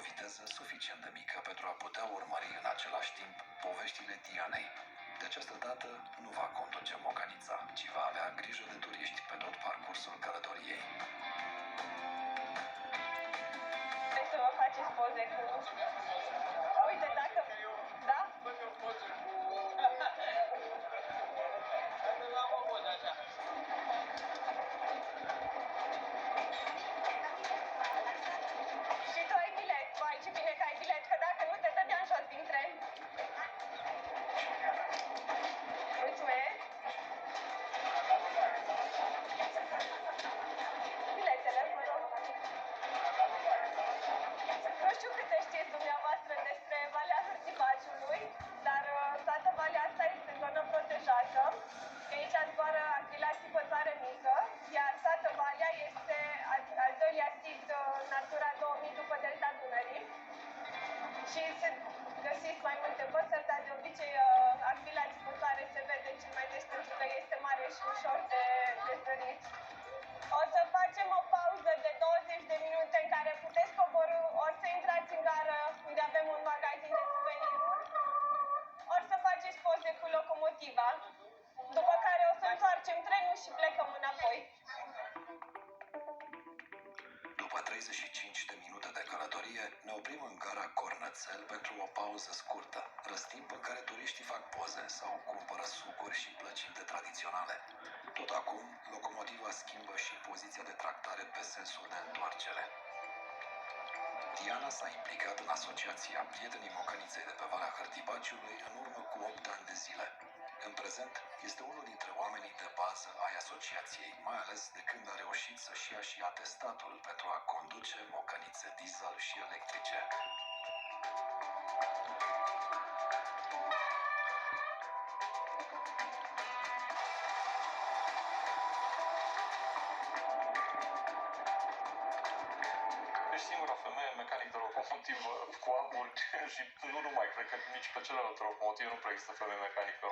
viteză suficient de mică pentru a putea urmări în același timp poveștile Dianei. De această dată nu va conduce mocănița, ci va avea grijă de turiști pe tot parcursul călătoriei. Hai să vă faceți poze cu... Uite, dacă... Da? Și tu ai bilet. Vai, ce bine că ai bilet, că dacă nu te dădeam jos din tren. Mulțumesc! Biletele, vă rog. Nu știu câte știți dumneavoastră despre Valea Hârtibaciului, dar toată valea asta este zonă protejată. Aici zboară acrilații păsare mică, iar toată valea este al doilea sit Natura 2000 după Delta Dunării. Și se găsiți mai multe păsări, dar de obicei acrilații păsare se vede cel mai des pentru că este mare și ușor de zărit. O să facem o pauză de 20 de minute în care puteți coborî, ori să intrați în gară unde avem un magazin de suveniruri, ori să faceți poze cu locomotiva, după care o să întoarcem trenul și plecăm înapoi. După 35 de minute de călătorie, ne oprim în gara Cornățel pentru o pauză scurtă, răstimp în care turiștii fac poze sau cumpără sucuri și plăcinte tradiționale. Tot acum, locomotiva schimbă și poziția de tractare pe sensul de întoarcere. Diana s-a implicat în asociația Prietenii Mocăniței de pe Valea Hârtibaciului în urmă cu 8 ani de zile. În prezent, este unul dintre oamenii de bază ai asociației, mai ales de când a reușit să-și ia și atestatul pentru a conduce mocănițe diesel și electrice. Ești singura femeie mecanic de locomotivă cu aburi și nu numai, cred că nici pe celelalte locomotive nu prea există femeie mecanică.